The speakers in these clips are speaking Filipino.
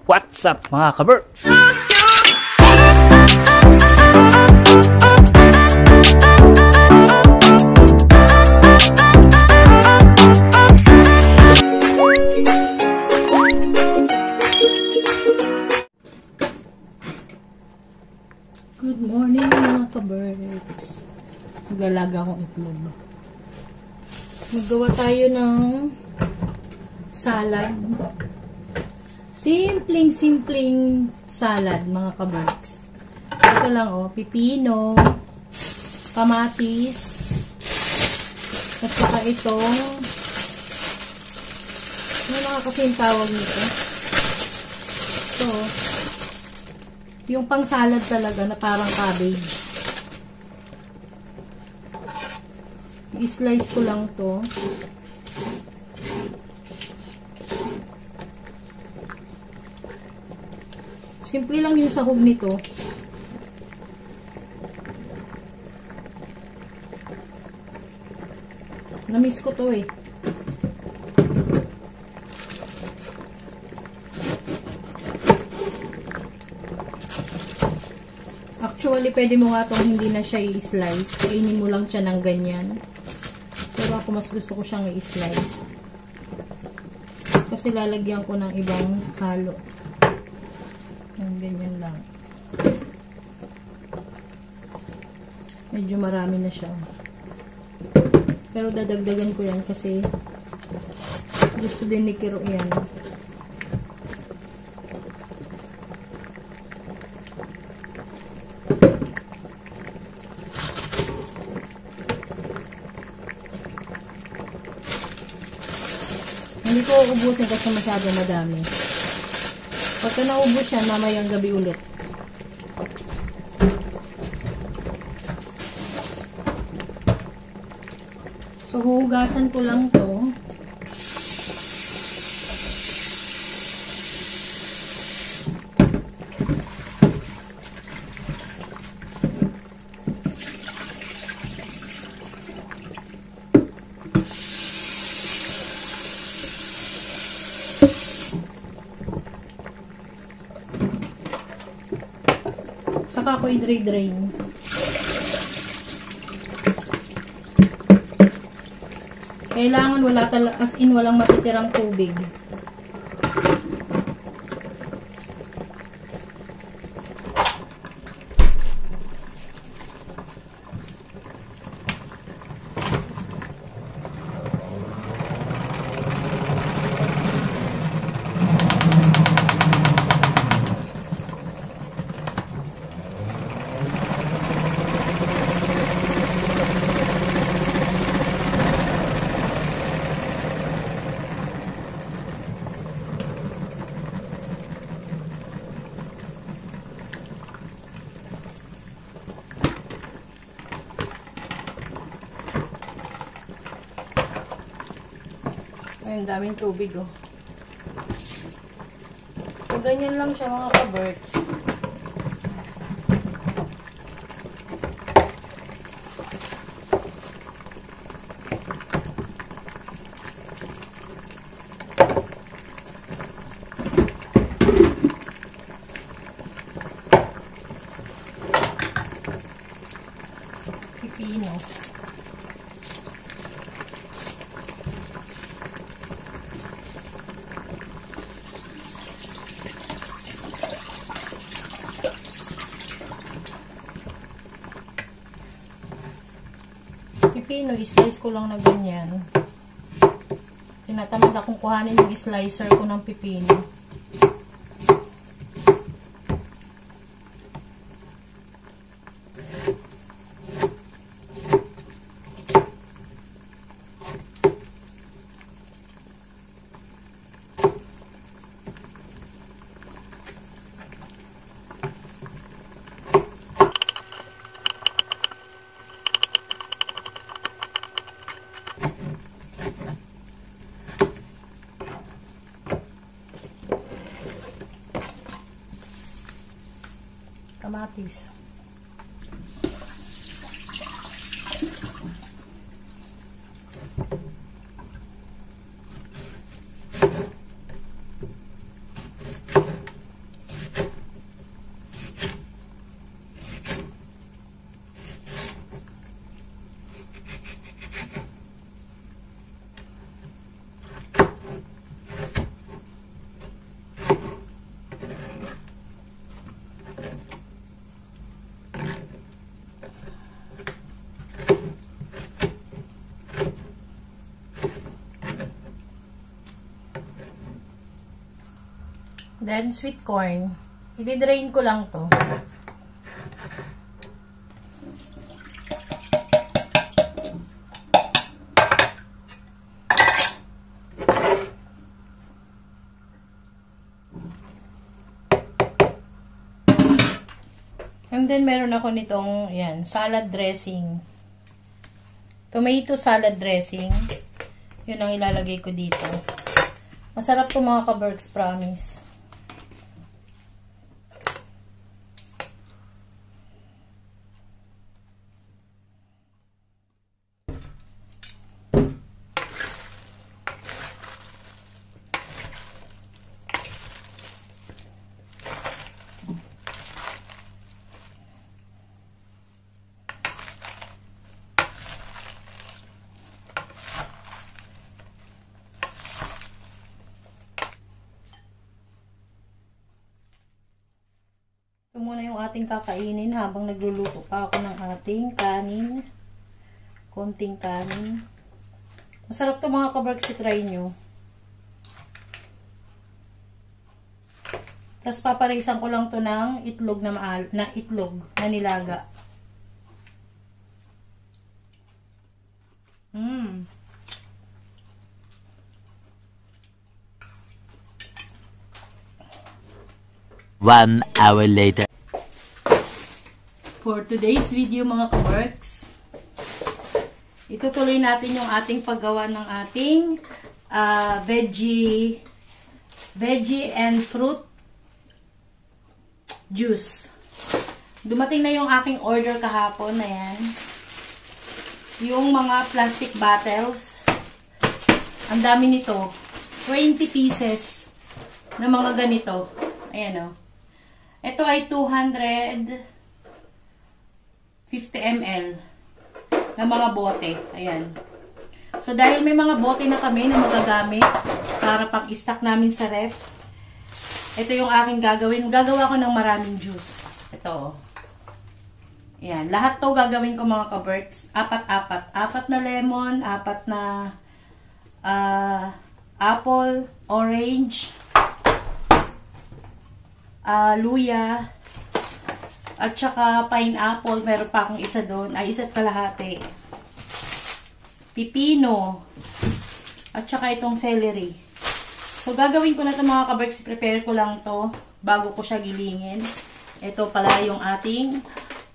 What's up mga ka-Berks? Good morning mga ka-Berks. Maglalaga akong itlog. Maggawa tayo ng salad. Simpleng salad mga ka-Berks. Ito lang pipino, kamatis, at saka itong ano mga kasing tawag nito? Ito, yung pang salad talaga na parang cabbage. I-slice ko lang to. Simple lang yung sahog nito. Na-miss ko to eh. Actually, pwede mo nga itong hindi na siya i-slice. Kainin mo lang siya ng ganyan. Pero ako mas gusto ko siyang i-slice. Kasi lalagyan ko ng ibang halo. Ng ganyan lang. Medyo marami na siya. Pero dadagdagan ko yan kasi gusto din ni Kiro yan. Hindi ko ubusin kasi masyado madami. Pagka naubos yan, mamayang gabi ulit. So, huhugasan ko lang to. Saka ko i-drain. Kailangan as in walang matitirang tubig. Ayun, daming tubig So, ganyan lang siya mga ka-Berks. Pipino. Pipino, i-slice ko lang na ganyan. Tinatamad akong kuhanin yung slicer ko ng pipino. Kamatis. Then, sweet corn. I-drain ko lang to. And then, meron ako nitong, yan, salad dressing. Tomato salad dressing. Yun ang ilalagay ko dito. Masarap to mga ka-Berks, promise. Ito muna yung ating kakainin habang nagluluto pa ako ng ating kanin. Konting kanin. Masarap to mga ka-Berks, i-try nyo. Tapos paparisan ko lang to ng itlog na itlog na nilaga. Mmm. 1 hour later. For today's video mga ka-Berks, itutuloy natin yung ating paggawa ng ating veggie and fruit juice. Dumating na yung aking order kahapon na yan. Yung mga plastic bottles. Ang dami nito. 20 pieces na mga ganito. Ayan o. Ito ay 250 ml na mga bote. Ayan. So, dahil may mga bote na kami na magagamit para pag-stock namin sa ref, ito yung aking gagawin. Gagawa ko ng maraming juice. Ito. Ayan. Lahat to gagawin ko mga ka-Berks. Apat-apat. Apat na lemon, apat na apple, orange, luya, at saka pineapple. Meron pa akong isa doon. Ay, isa't kalahati. Pipino. At saka itong celery. So, gagawin ko na ito mga ka-Berks. Prepare ko lang to bago ko siya gilingin. Ito pala yung ating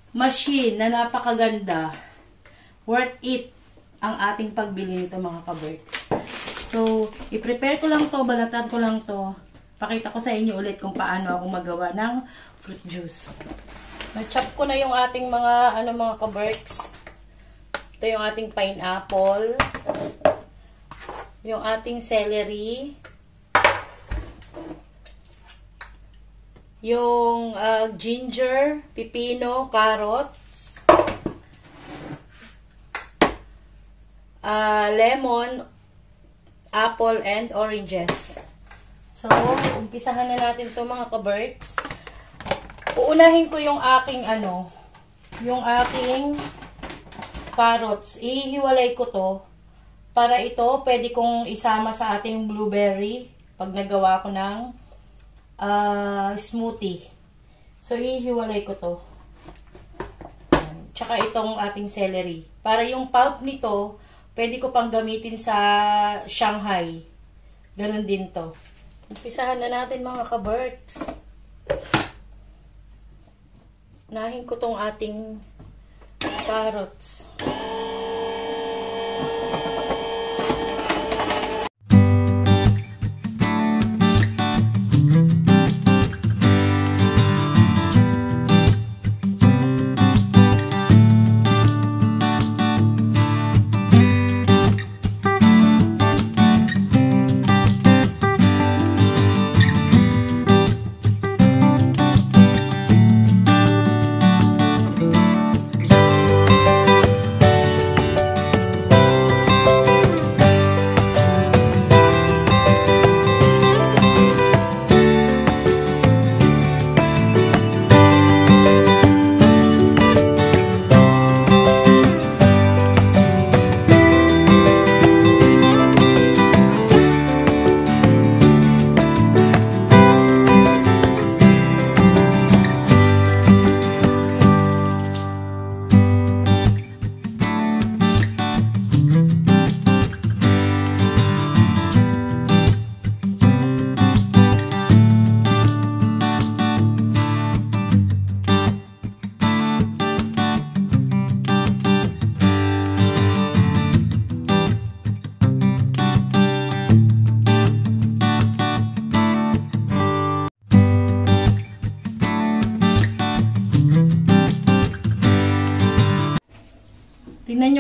machine na napakaganda. Worth it ang ating pagbili nito mga ka-Berks. So, i-prepare ko lang to. Balatan ko lang to. Pakita ko sa inyo ulit kung paano ako magawa ng fruit juice. Na-chop ko na yung ating mga mga ka-Berks. Ito yung ating pineapple. Yung ating celery. Yung ginger, pipino, carrots. Lemon, apple, and oranges. So, umpisahan na natin to mga ka-Berks. Uunahin ko yung aking yung aking carrots. Ihiwalay ko to para ito pwede kong isama sa ating blueberry pag nagawa ko ng smoothie. So, ihiwalay ko to. Tsaka itong ating celery. Para yung pulp nito, pwede ko pang gamitin sa Shanghai. Ganon din to. Umpisahan na natin mga ka-Berks. Unahin ko tong ating carrots.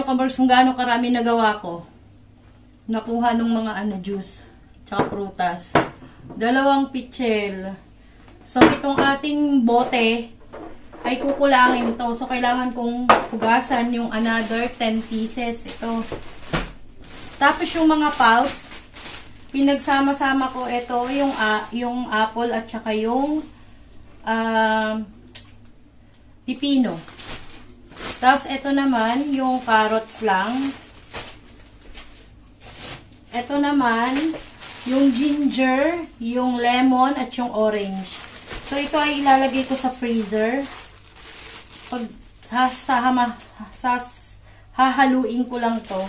kabars kung gaano karami nagawa ko. Nakuha nung mga juice. Tsaka prutas. 2 pichel. So, itong ating bote ay kukulangin to. So, kailangan kong hugasan yung another 10 pieces. Ito. Tapos, yung mga pulp, pinagsama-sama ko ito, yung apple at saka yung pipino. Tapos, ito naman, yung carrots lang. Ito naman, yung ginger, yung lemon, at yung orange. So, ito ay ilalagay ko sa freezer. Pag hahaluin ko lang to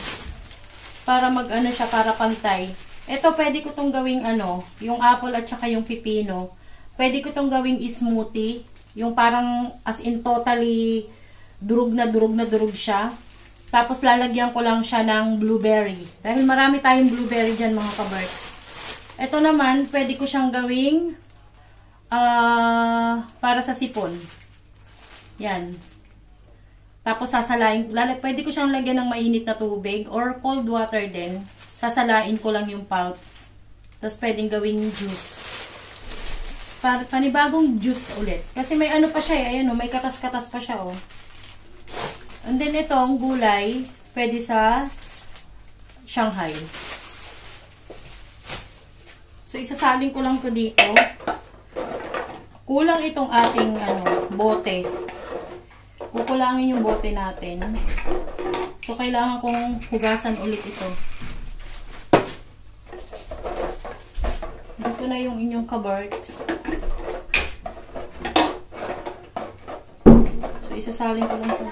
para mag-ano siya, para pantay. Ito, pwede ko tong gawing yung apple at saka yung pipino. Pwede ko tong gawing smoothie. Yung parang as in totally durog na durog siya. Tapos, lalagyan ko lang siya ng blueberry. Dahil marami tayong blueberry dyan, mga kabarks. Ito naman, pwede ko siyang gawing para sa sipon. Yan. Tapos, pwede ko siyang lagyan ng mainit na tubig or cold water din. Sasalain ko lang yung pulp. Tapos, pwedeng gawing juice. Panibagong juice ulit. Kasi may pa siya eh. Ayan, may katas-katas pa siya oh. And then, itong gulay, pwede sa Shanghai. So, isasalin ko lang to dito. Kulang itong ating, bote. Kukulangin yung bote natin. So, kailangan kong hugasan ulit ito. Dito na yung inyong kabarks. So, isasalin ko lang ito.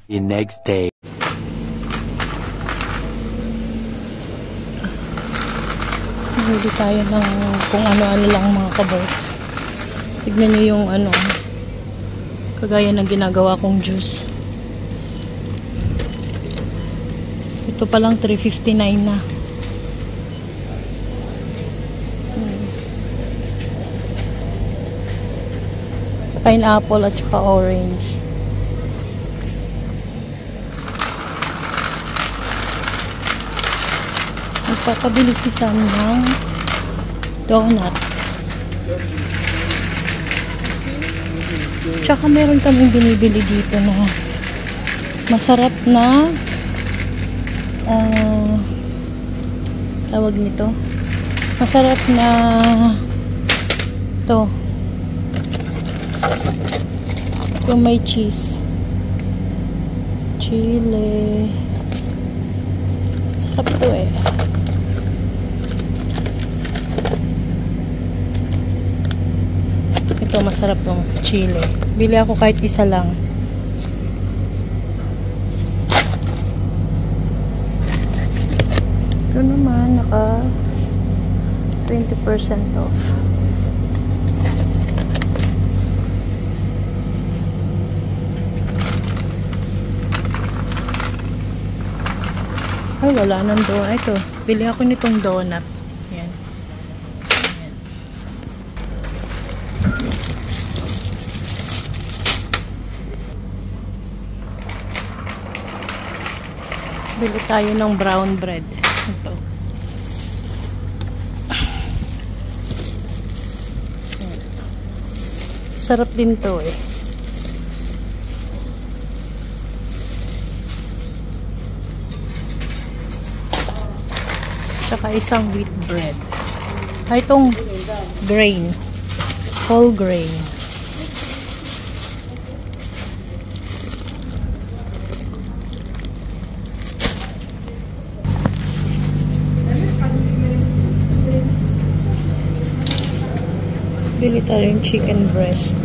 The next day. Huli tayo ng kung ano-ano lang mga kabarks. Tignan nyo yung kagaya ng ginagawa kong juice. Ito palang 359 na. Pineapple at saka orange. Nagpapabili si Sam ng donut. Tsaka meron kaming binibili dito na masarap na tawag nito. Masarap na ito may cheese. Chile. Sarap ito eh. Ito, masarap tong chile. Bili ako kahit isa lang. Ito naman, naka 20% off. Ay, wala nang donut. Ito, bili ako nitong donut. Yan. Yan. Bili tayo ng brown bread. Ito. Sarap din to eh. Saka isang wheat bread. Ay, itong grain. Whole grain. Bili tayo yung chicken breast.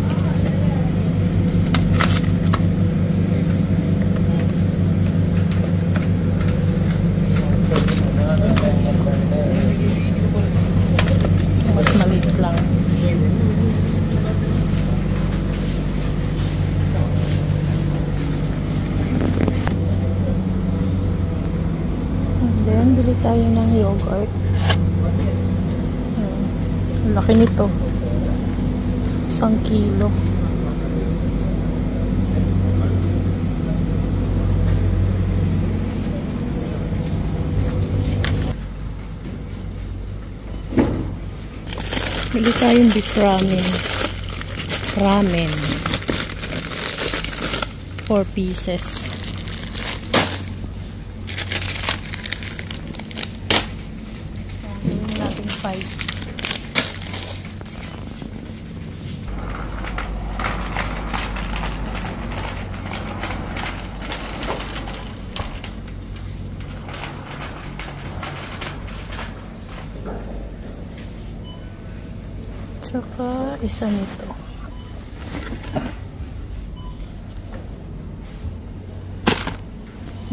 yogurt. Ang laki nito. 1 kilo. Bili tayong beef ramen. Ramen. 4 pieces. Gawin natin 5. Tsaka isa nito.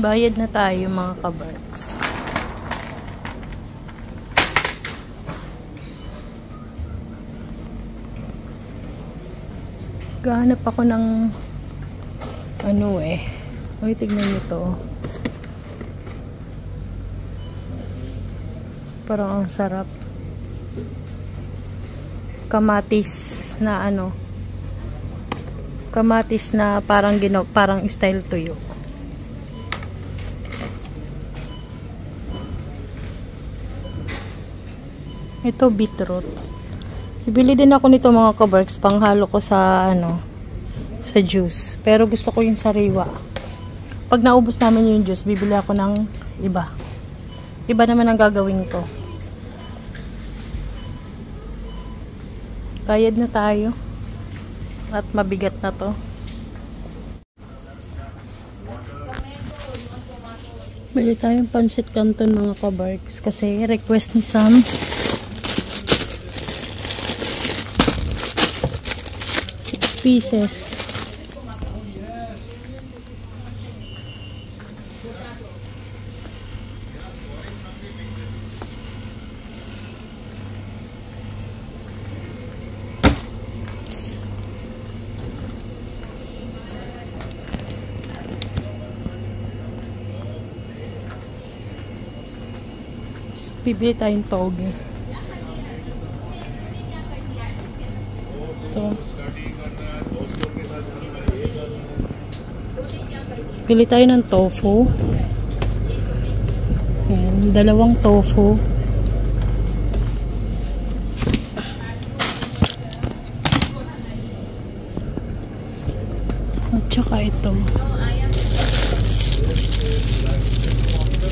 Bayad na tayo mga kabarks. Gahanap ako ng ano eh. Uy, tignan nyo to. Parang ang sarap. Kamatis na ano. Kamatis na parang parang style tuyo. Ito beetroot. Bibili din ako nito mga kabarks, panghalo ko sa ano, sa juice. Pero gusto ko yung sariwa. Pag naubos namin yung juice, bibili ako ng iba. Iba naman ang gagawin ko. Bayad na tayo. At mabigat na to. Bili tayong pancit canton mga kabarks. Kasi request ni Sam. 6 pieces. Bibili tayong toge. Ito. Bili tayo ng tofu. Ayan, 2 tofu. At saka ito.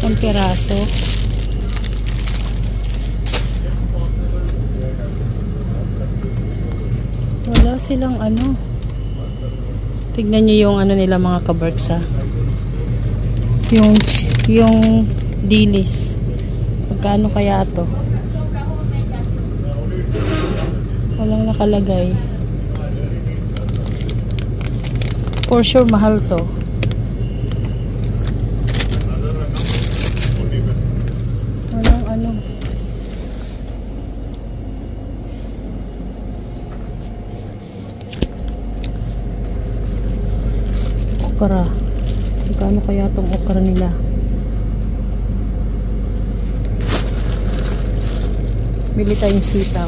1 piraso. Wala silang ano. Tignan niyo yung ano nila mga kabarks ha. Yung dilis. Magkano kaya to? Walang nakalagay. For sure mahal to. Walang ano. Okra. Magkano kaya itong okra nila? Bili tayong sitaw.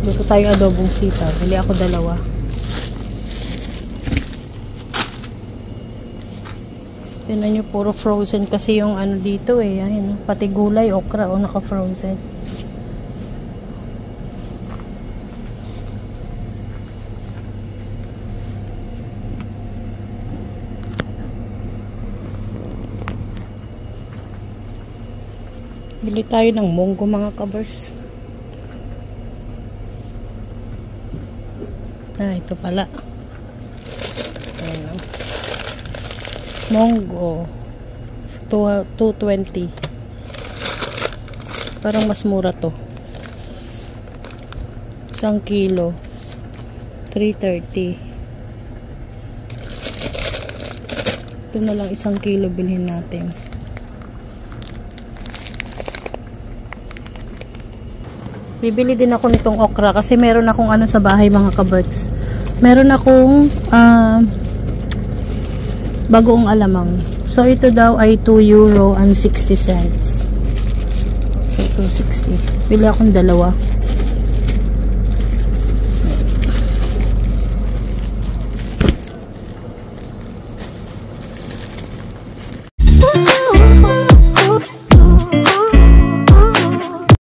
Luto tayong adobong sitaw. Bili ako 2. Tignan nyo, puro frozen kasi yung ano dito eh. Ayan, pati gulay, okra o naka-frozen. Bili tayo ng munggo mga kabers. Ito pala. Ayan. Munggo. 220. Parang mas mura to. 1 kilo. 330. Ito na lang 1 kilo bilhin natin. Bibili din ako nitong okra kasi meron akong ano sa bahay mga kaberts. Meron akong bagoong alamang. So, ito daw ay 2 euro and 60 cents. So, 260. Bili akong dalawa.